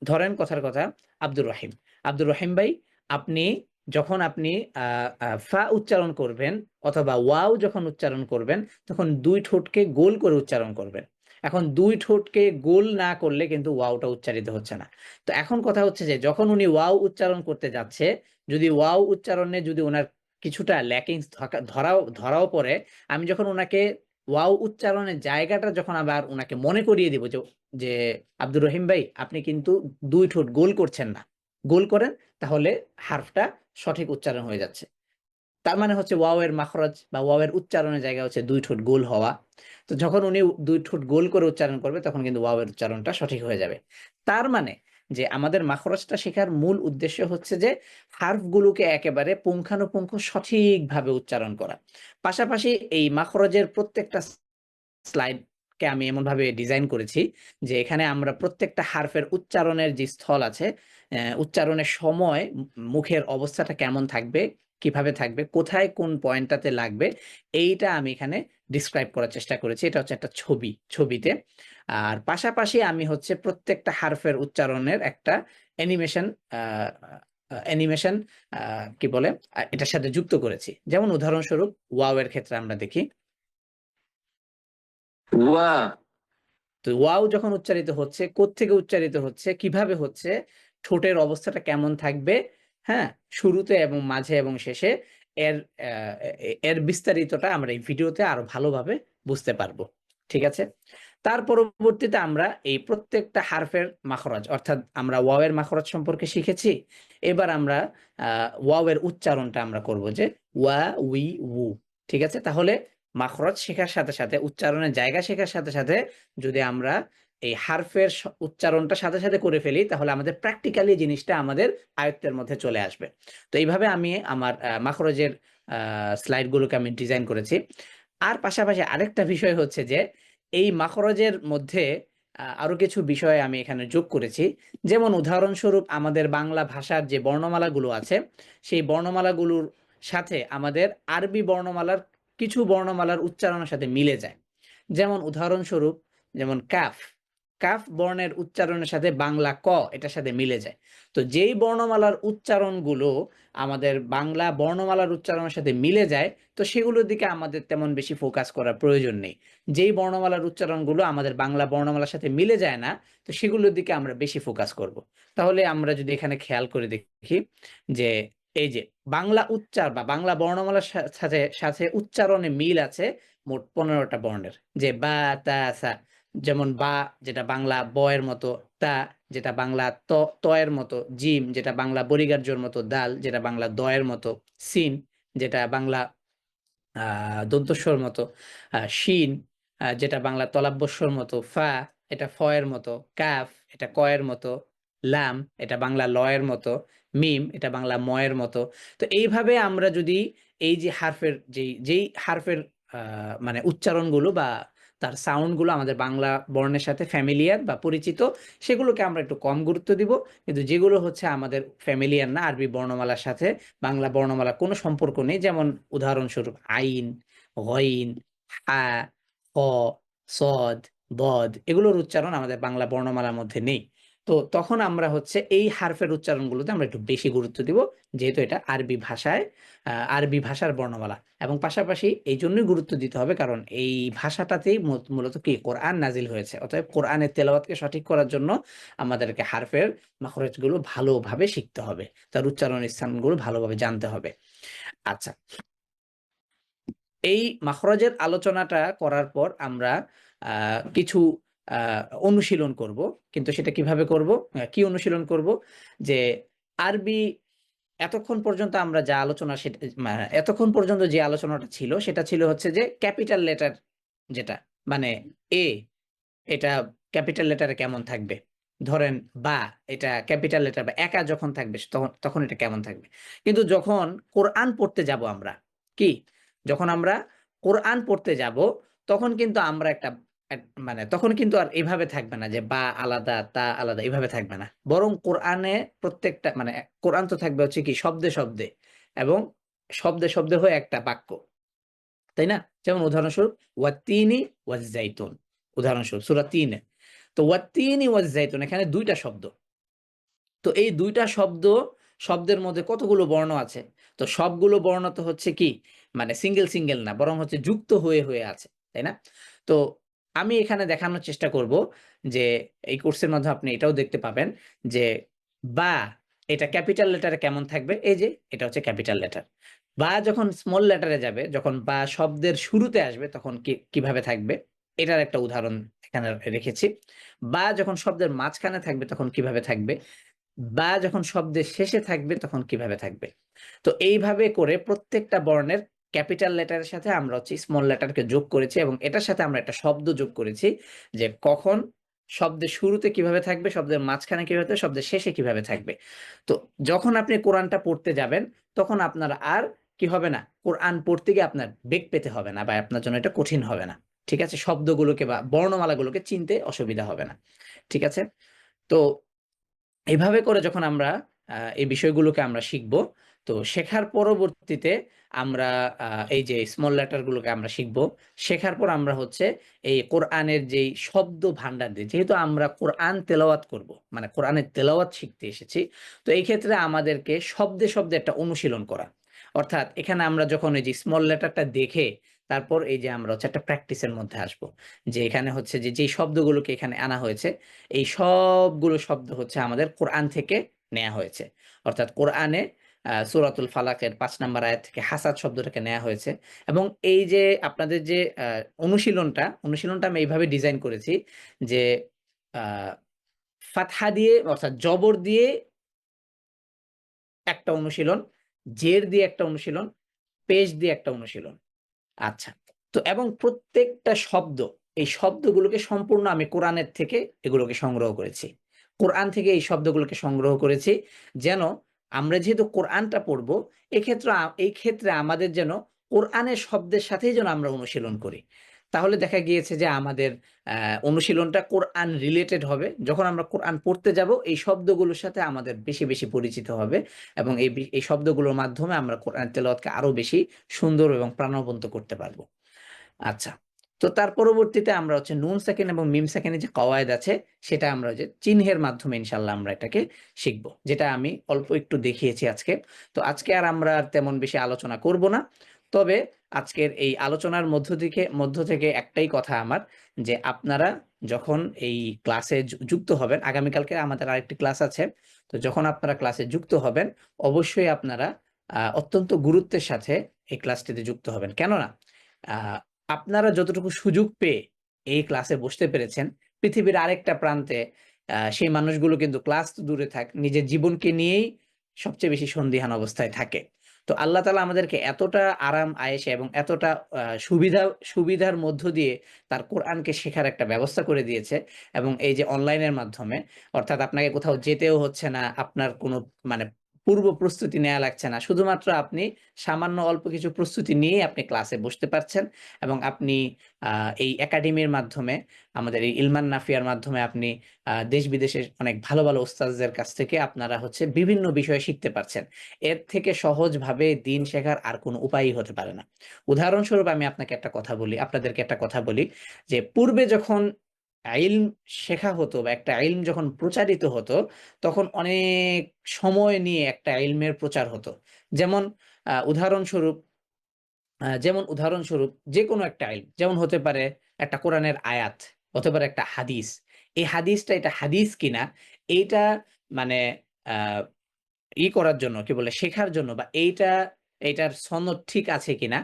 ধরেন কথার কথা আব্দুর রহিম, আব্দুর রহিম ভাই, আপনি যখন আপনি আ আ ফা উচ্চারণ করবেন অথবা ওয়াও যখন উচ্চারণ করবেন, তখন ২ ঠোঁটকে গোল করে উচ্চারণ করবেন। এখন ২ ঠোঁটকে গোল না করলে কিন্তু ওয়াওটা উচ্চারিত হচ্ছে না। তো এখন কথা হচ্ছে যে যখন উনি ওয়াও উচ্চারণ করতে যাচ্ছে, যদি ওয়াও উচ্চারণে যদি উনার কিছুটা ল্যাকিংস ধরাও পড়ে, আমি যখন উনাকে ওয়াও উচ্চারণের জায়গাটা যখন আবার উনাকে মনে করিয়ে দিব যে আব্দুর রহিম ভাই, আপনি কিন্তু ২ ঠোঁট গোল করছেন না। গোল করেন, তাহলে হারফটা সঠিক উচ্চারণ হয়ে যাচ্ছে। তার মানে হচ্ছে ওয়াও এর মাখরাজ বা ওয়াও এর উচ্চারণের জায়গা হচ্ছে ২ ঠোঁট গোল হওয়া। তো যখন উনি ২ ঠোঁট গোল করে উচ্চারণ করবে তখন কিন্তু ওয়াও এর উচ্চারণটা সঠিক হয়ে যাবে। তার মানে যে আমাদের মাখরাজটা শেখার মূল উদ্দেশ্য হচ্ছে যে হার্ফগুলোকে একেবারে পুঙ্খানুপুঙ্খ সঠিকভাবে উচ্চারণ করা। পাশাপাশি এই মাখরাজের প্রত্যেকটা স্লাইডকে আমি এমনভাবে ডিজাইন করেছি যে এখানে আমরা প্রত্যেকটা হার্ফের উচ্চারণের যে স্থল আছে, উচ্চারণের সময় মুখের অবস্থাটা কেমন থাকবে, কিভাবে থাকবে, কোথায় কোন পয়েন্টটাতে লাগবে, এইটা আমি এখানে ডিসক্রাইব করার চেষ্টা করেছি। এটা হচ্ছে একটা ছবিতে। আর পাশাপাশি আমি হচ্ছে প্রত্যেকটা হার্ফের উচ্চারণের একটা অ্যানিমেশন অ্যানিমেশন কি বলে এটার সাথে যুক্ত করেছি। যেমন উদাহরণস্বরূপ ওয়াও এর ক্ষেত্রে আমরা দেখি, ওয়া তো ওয়াও যখন উচ্চারিত হচ্ছে, কোত্থেকে উচ্চারিত হচ্ছে, কিভাবে হচ্ছে, ঠোঁটের অবস্থাটা কেমন থাকবে, হ্যাঁ, শুরুতে এবং মাঝে এবং শেষে, এর এর বিস্তারিতটা আমরা এই ভিডিওতে আরো ভালোভাবে বুঝতে পারবো। ঠিক আছে? তার পরবর্তীতে আমরা এই প্রত্যেকটা হারফের মাখরাজ, অর্থাৎ আমরা ওয়াও এর মাখরাজ সম্পর্কে শিখেছি। এবার আমরা ওয়াও এর উচ্চারণটা আমরা করব, যে ওয়া, উই, উ। ঠিক আছে? তাহলে মাখরাজ শেখার সাথে সাথে, উচ্চারণের জায়গা শেখার সাথে সাথে যদি আমরা এই হারফের উচ্চারণটা সাথে সাথে করে ফেলি, তাহলে আমাদের প্র্যাকটিক্যালি জিনিসটা আমাদের আয়ত্তের মধ্যে চলে আসবে। তো এইভাবে আমি আমার মাখরাজের স্লাইডগুলোকে আমি ডিজাইন করেছি। আর পাশাপাশি আরেকটা বিষয় হচ্ছে যে এই মাখরাজের মধ্যে আরো কিছু বিষয় আমি এখানে যোগ করেছি। যেমন উদাহরণস্বরূপ আমাদের বাংলা ভাষার যে বর্ণমালাগুলো আছে, সেই বর্ণমালাগুলোর সাথে আমাদের আরবি বর্ণমালার কিছু বর্ণমালার উচ্চারণের সাথে মিলে যায়। যেমন উদাহরণস্বরূপ, যেমন কাফ, কাফ বর্ণের উচ্চারণের সাথে বাংলা ক এটার সাথে মিলে যায়। তো যেই বর্ণমালার উচ্চারণগুলো আমাদের বাংলা বর্ণমালার উচ্চারণের সাথে মিলে যায়, তো সেগুলোর দিকে আমাদের তেমন বেশি ফোকাস করার প্রয়োজন নেই। যেই বর্ণমালার উচ্চারণগুলো আমাদের বাংলা বর্ণমালার সাথে মিলে যায় না, তো সেগুলোর দিকে আমরা বেশি ফোকাস করব। তাহলে আমরা যদি এখানে খেয়াল করে দেখি যে এই যে বাংলা উচ্চার বা বাংলা বর্ণমালার সাথে সাথে উচ্চারণে মিল আছে মোট 15টা বর্ণের, যে বা, তা, সা। যেমন বা যেটা বাংলা ব এর মতো, তা যেটা বাংলা ত এর মতো, জিম যেটা বাংলা বরিগার্যর মতো, দাল যেটা বাংলা দ এর মতো, সিন যেটা বাংলা দন্তস্বর মতো, শিন যেটা বাংলা তলাব্যস্বর মতো, ফা এটা ফ এর মতো, কাফ এটা ক এর মতো, লাম এটা বাংলা ল এর মতো, মিম এটা বাংলা ম এর মতো। তো এইভাবে আমরা যদি এই যে হারফের যেই হারফের মানে উচ্চারণগুলো বা তার সাউন্ডগুলো আমাদের বাংলা বর্ণের সাথে ফ্যামিলিয়ার বা পরিচিত, সেগুলোকে আমরা একটু কম গুরুত্ব দিব। কিন্তু যেগুলো হচ্ছে আমাদের ফ্যামিলিয়ার না, আরবি বর্ণমালার সাথে বাংলা বর্ণমালা কোনো সম্পর্ক নেই, যেমন উদাহরণস্বরূপ আইন, গইন, হা, হ, সদ, বদ, এগুলোর উচ্চারণ আমাদের বাংলা বর্ণমালার মধ্যে নেই। তো তখন আমরা হচ্ছে এই হারফের উচ্চারণগুলোতে আমরা একটু বেশি গুরুত্ব দিব, যেহেতু এটা আরবি ভাষায় আরবি ভাষার বর্ণমালা। এবং পাশাপাশি এই জন্যই গুরুত্ব দিতে হবে কারণ এই ভাষাটাতেই মূলত কি কোরআন নাজিল হয়েছে। অতএব কোরআনের তেলাওয়াতকে সঠিক করার জন্য আমাদেরকে হারফের মাখরাজগুলো ভালোভাবে শিখতে হবে, তার উচ্চারণ স্থানগুলো ভালোভাবে জানতে হবে। আচ্ছা, এই মাখরাজের আলোচনাটা করার পর আমরা কিছু অনুশীলন করব। কিন্তু সেটা কিভাবে করব, কি অনুশীলন করব, যে আরবি এতক্ষণ পর্যন্ত আমরা যা আলোচনা সেটা এতক্ষণ পর্যন্ত যে আলোচনাটা ছিল সেটা ছিল হচ্ছে যে ক্যাপিটাল লেটার, যেটা মানে এ, এটা ক্যাপিটাল লেটারে কেমন থাকবে, ধরেন বা এটা ক্যাপিটাল লেটার বা একা যখন থাকবে তখন তখন এটা কেমন থাকবে। কিন্তু যখন কোরআন পড়তে যাব আমরা, কি যখন আমরা কোরআন পড়তে যাব, তখন কিন্তু আমরা একটা মানে তখন কিন্তু আর এভাবে থাকবে না যে বা আলাদা তা আলাদা, এভাবে থাকবে না। বরং কোরআনে প্রত্যেকটা মানে কোরআন তো থাকবে হচ্ছে কি শব্দে শব্দে এবং শব্দে শব্দে হয়ে একটা বাক্য, তাই না? যেমন উদাহরণস্বরূপ ওয়াত্তিনি ওয়াজ্জাইতুন, উদাহরণস্বরূপ সূরা ৩ এ। তো ওয়াত্তিনি ওয়াজ্জাইতুন এখানে ২টা শব্দ। তো এই ২টা শব্দের মধ্যে কতগুলো বর্ণ আছে? তো সবগুলো বর্ণ তো হচ্ছে কি মানে সিঙ্গেল না, বরং হচ্ছে যুক্ত হয়ে আছে, তাই না? তো আমি এখানে দেখানোর চেষ্টা করব যে এই কোর্সের মধ্যে আপনি এটাও দেখতে পাবেন যে বা এটা ক্যাপিটাল লেটারে কেমন থাকবে। এই যে এটা হচ্ছে ক্যাপিটাল লেটার। বা যখন স্মল লেটারে যাবে, যখন বা শব্দের শুরুতে আসবে তখন কিভাবে থাকবে, এটার একটা উদাহরণ এখানে রেখেছি। বা যখন শব্দের মাঝখানে থাকবে তখন কিভাবে থাকবে, বা যখন শব্দের শেষে থাকবে তখন কিভাবে থাকবে। তো এইভাবে করে প্রত্যেকটা বর্ণের ক্যাপিটাল লেটারের সাথে আমরা হচ্ছে স্মল লেটারকে যোগ করেছি এবং এটার সাথে আমরা একটা শব্দ যোগ করেছি যে কখন শব্দের শুরুতে কিভাবে থাকবে, শব্দের মাঝখানে কিভাবে থাকবে, শব্দের শেষে কিভাবে থাকবে। তো যখন আপনি কোরআনটা পড়তে যাবেন তখন আপনার আর কি হবে না, কোরআন পড়তে গিয়ে আপনার বেগ পেতে হবে না বা আপনার জন্য এটা কঠিন হবে না। ঠিক আছে? শব্দগুলোকে বা বর্ণমালাগুলোকে চিনতে অসুবিধা হবে না। ঠিক আছে? তো এভাবে করে যখন আমরা এই বিষয়গুলোকে আমরা শিখব, তো শেখার পরবর্তীতে আমরা এই যে স্মল লেটার গুলোকে আমরা শিখব। শেখার পর আমরা হচ্ছে এই কোরআনের যেই শব্দ ভান্ডার দিয়ে, যেহেতু আমরা কোরআন তেলাওয়াত করব, মানে কোরআনের তেলাওয়াত শিখতে এসেছি, তো এই ক্ষেত্রে আমাদেরকে শব্দে শব্দে একটা অনুশীলন করা। অর্থাৎ এখানে আমরা যখন এই যে স্মল লেটারটা দেখে তারপর এই যে আমরা হচ্ছে একটা প্র্যাকটিসের মধ্যে আসব, যে এখানে হচ্ছে যে যেই শব্দগুলোকে এখানে আনা হয়েছে এই সবগুলো শব্দ হচ্ছে আমাদের কোরআন থেকে নেয়া হয়েছে। অর্থাৎ কোরআনে সূরাতুল ফালাকের ৫ নাম্বার আয়াত থেকে হাসাদ শব্দটাকে নেয়া হয়েছে। এবং এই যে আপনাদের যে অনুশীলনটা আমি এইভাবে ডিজাইন করেছি যে আ ফাতহা দিয়ে অর্থাৎ জবর দিয়ে একটা অনুশীলন, জের দিয়ে একটা অনুশীলন, পেশ দিয়ে একটা অনুশীলন। আচ্ছা। তো এবং প্রত্যেকটা শব্দ, এই শব্দগুলোকে সম্পূর্ণ আমি কোরআনের থেকে এগুলোকে সংগ্রহ করেছি। কোরআন থেকে এই শব্দগুলোকে সংগ্রহ করেছি যেন আমরা যেহেতু কোরআনটা পড়বো, এই ক্ষেত্রে আমাদের যেন কোরআনের শব্দের সাথেই যেন আমরা অনুশীলন করি। তাহলে দেখা গিয়েছে যে আমাদের অনুশীলনটা কোরআন রিলেটেড হবে। যখন আমরা কোরআন পড়তে যাবো, এই শব্দগুলোর সাথে আমাদের বেশি, বেশি পরিচিত হবে এবং এই শব্দগুলোর মাধ্যমে আমরা কোরআন তেলাওয়াতকে আরো বেশি সুন্দর এবং প্রাণবন্ত করতে পারবো। আচ্ছা। তো তার পরবর্তীতে আমরা হচ্ছে নুন সাকিন এবং মিম সাকিনের যে কওয়ায়েদ আছে সেটা আমরা যে চিহ্নের মাধ্যমে ইনশাআল্লাহ আমরা এটাকে শিখব। যেটা আমি অল্প একটু দেখিয়েছি আজকে। তো আজকে আর আমরা আর তেমন বেশি আলোচনা করব না। তবে আজকের এই আলোচনার মধ্য থেকে একটাই কথা আমার, যে আপনারা যখন এই ক্লাসে যুক্ত হবেন, আগামীকালকে আমাদের আরেকটি ক্লাস আছে। তো যখন আপনারা ক্লাসে যুক্ত হবেন অবশ্যই আপনারা অত্যন্ত গুরুত্বের সাথে এই ক্লাসটিতে যুক্ত হবেন। কেননা আ আপনারা যতটুকু সুযোগ পেয়ে এই ক্লাসে বসতে পেরেছেন, পৃথিবীর আরেকটা প্রান্তে সেই মানুষগুলো কিন্তু ক্লাস তো দূরে থাক, নিজের জীবনকে নিয়েই সবচেয়ে বেশি সন্দিহান অবস্থায় থাকে। তো আল্লাহ তাআলা আমাদেরকে এতটা আরাম আয়েশে এবং এতটা সুবিধার মধ্য দিয়ে তার কোরআনকে শেখার একটা ব্যবস্থা করে দিয়েছে এবং এই যে অনলাইনের মাধ্যমে, অর্থাৎ আপনাকে কোথাও যেতেও হচ্ছে না, আপনার কোনো মানে পূর্ব প্রস্তুতি নেয়া লাগছে না। শুধুমাত্র আপনি সামান্য অল্প কিছু প্রস্তুতি নিয়েই আপনি ক্লাসে বসতে পারছেন এবং আপনি আ এই একাডেমির মাধ্যমে, আমাদের এই ইলমান নাফিয়ার মাধ্যমে আপনি দেশ-বিদেশের অনেক ভালো, ভালো ওস্তাদদের কাছ থেকে আপনারা হচ্ছে বিভিন্ন বিষয় শিখতে পারছেন। এর থেকে সহজভাবে দিন শেখার আর কোনো উপায়ই হতে পারে না। উদাহরণস্বরূপ আমি আপনাদেরকে একটা কথা বলি যে পূর্বে যখন ইলম শেখা হতো বা একটা ইলম যখন প্রচারিত হতো, তখন অনেক সময় নিয়ে একটা ইলমের প্রচার হতো। যেমন আ উদাহরণস্বরূপ যেকোনো একটা ইলম। যেমন হতে পারে একটা কোরআনের আয়াত, হতে পারে একটা হাদিস। এই হাদিসটা এটা হাদিস কিনা এইটা মানে আ করার জন্য কি বলে শেখার জন্য বা এইটার সনদ ঠিক আছে কিনা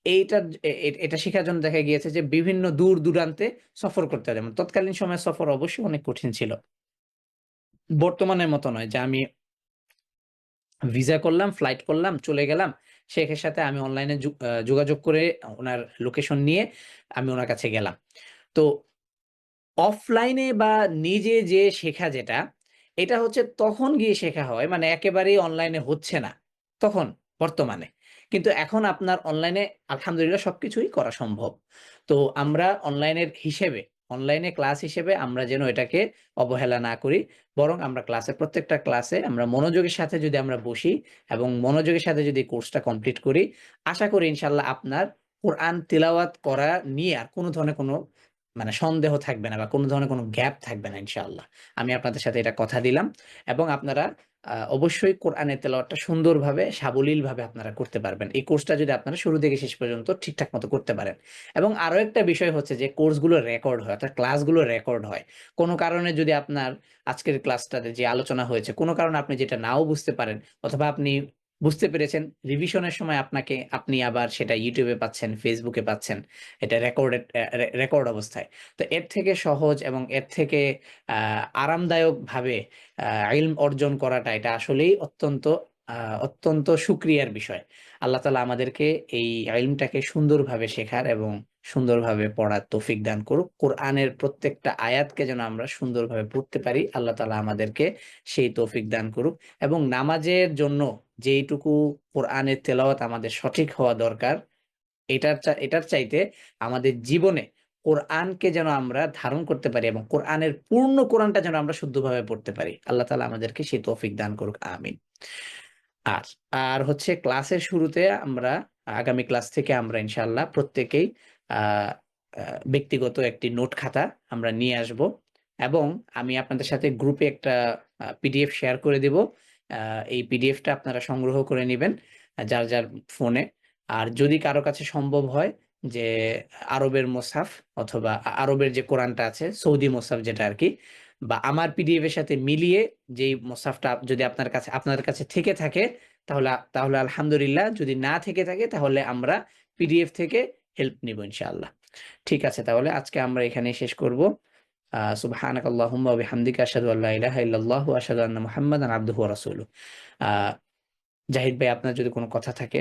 এইটার এটা শেখার জন্য দেখা গিয়েছে যে বিভিন্ন দূর-দূরান্তে সফর করতে হয়। যেমন তৎকালীন সময়ে সফর অবশ্যই অনেক কঠিন ছিল। বর্তমানের মতো নয় যে আমি ভিসা করলাম, ফ্লাইট করলাম, চলে গেলাম। শেখের সাথে আমি অনলাইনে যোগাযোগ করে উনার লোকেশন নিয়ে আমি উনার কাছে গেলাম। তো অফলাইনে বা নিজে যেয়ে শেখা যেটা, এটা হচ্ছে তখন গিয়ে শেখা হয়। মানে একেবারেই অনলাইনে হচ্ছে না। তখন বর্তমানে। কিন্তু এখন আপনার অনলাইনে আলহামদুলিল্লাহ সবকিছুই করা সম্ভব। তো আমরা অনলাইনে ক্লাস হিসেবে আমরা যেন এটাকে অবহেলা না করি। বরং আমরা প্রত্যেকটা ক্লাসে আমরা মনোযোগের সাথে যদি আমরা বসি এবং মনোযোগের সাথে যদি কোর্সটা কমপ্লিট করি, আশা করি ইনশাআল্লাহ আপনার কোরআন তিলাওয়াত করা নিয়ে আর কোন ধরনের কোন মানে সন্দেহ থাকবে না বা কোন ধরনের কোন গ্যাপ থাকবে না ইনশাআল্লাহ। আমি আপনাদের সাথে এটা কথা দিলাম এবং আপনারা অবশ্যই কোরআনের তেলাওয়াতটা সুন্দরভাবে সাবলীলভাবে আপনারা করতে পারবেন। এই কোর্সটা যদি আপনারা শুরু থেকে শেষ পর্যন্ত ঠিকঠাক মতো করতে পারেন। এবং আরো একটা বিষয় হচ্ছে যে কোর্সগুলো রেকর্ড হয়, অর্থাৎ ক্লাসগুলো রেকর্ড হয়। কোন কারণে যদি আপনার আজকের ক্লাসটাতে যে আলোচনা হয়েছে, কোন কারণে আপনি যেটা নাও বুঝতে পারেন অথবা আপনি বুঝতে পেরেছেন, রিভিশনের সময় আপনি আবার সেটা YouTube এ পাচ্ছেন, Facebook এ পাচ্ছেন। এটা রেকর্ড অবস্থায়। তো এর থেকে সহজ এবং এর থেকে আরামদায়কভাবে ইলম অর্জন করাটা এটা আসলেই অত্যন্ত অত্যন্ত শুকরিয়ার বিষয়। আল্লাহ তাআলা আমাদেরকে এই ইলমটাকে সুন্দরভাবে শেখার এবং সুন্দরভাবে পড়ার তৌফিক দান করুক। কোরআনের প্রত্যেকটা আয়াতকে যেন আমরা সুন্দরভাবে পড়তে পারি, আল্লাহ তাআলা আমাদেরকে সেই তৌফিক দান করুক। এবং নামাজের জন্য যেইটুকু কোরআনের তেলাওয়াত আমাদের সঠিক হওয়া দরকার, এটার চাইতে আমাদের জীবনে কোরআনকে যেন আমরা ধারণ করতে পারি এবং কোরআনের পূর্ণ কোরআনটা যেন আমরা শুদ্ধভাবে পড়তে পারি। আল্লাহ তাআলা আমাদেরকে সেই তৌফিক দান করুক। আমিন। আর আর হচ্ছে ক্লাসের শুরুতে আমরা আগামী ক্লাস থেকে আমরা ইনশাআল্লাহ প্রত্যেকেই আহ, ব্যক্তিগত একটি নোট খাতা আমরা নিয়ে আসব এবং আমি আপনাদের সাথে গ্রুপে একটা পিডিএফ শেয়ার করে দেব। এই পিডিএফটা আপনারা সংগ্রহ করে নেবেন যার যার ফোনে। আর যদি কারো কাছে সম্ভব হয় যে আরবের মোসাফ অথবা আরবের যে কোরআনটা আছে, সৌদি মোসাফ যেটা আর কি, বা আমার পিডিএফ এর সাথে মিলিয়ে যেই মোসাফটা যদি আপনাদের কাছে থেকে থাকে তাহলে তাহলে আলহামদুলিল্লাহ, যদি না থেকে থাকে তাহলে আমরা পিডিএফ থেকে হেল্প নিব ইনশাআল্লাহ। ঠিক আছে, তাহলে আজকে আমরা এখানে শেষ করব। সুবহানাকাল্লাহুম্মা ওয়া বিহামদিকা আশহাদু আল্লা ইলাহা ইল্লাল্লাহু ওয়া আশহাদু আন্না মুহাম্মাদান আবদুহু ওয়া রাসূলুহু। জাহিদ ভাই, আপনার যদি কোনো কথা থাকে।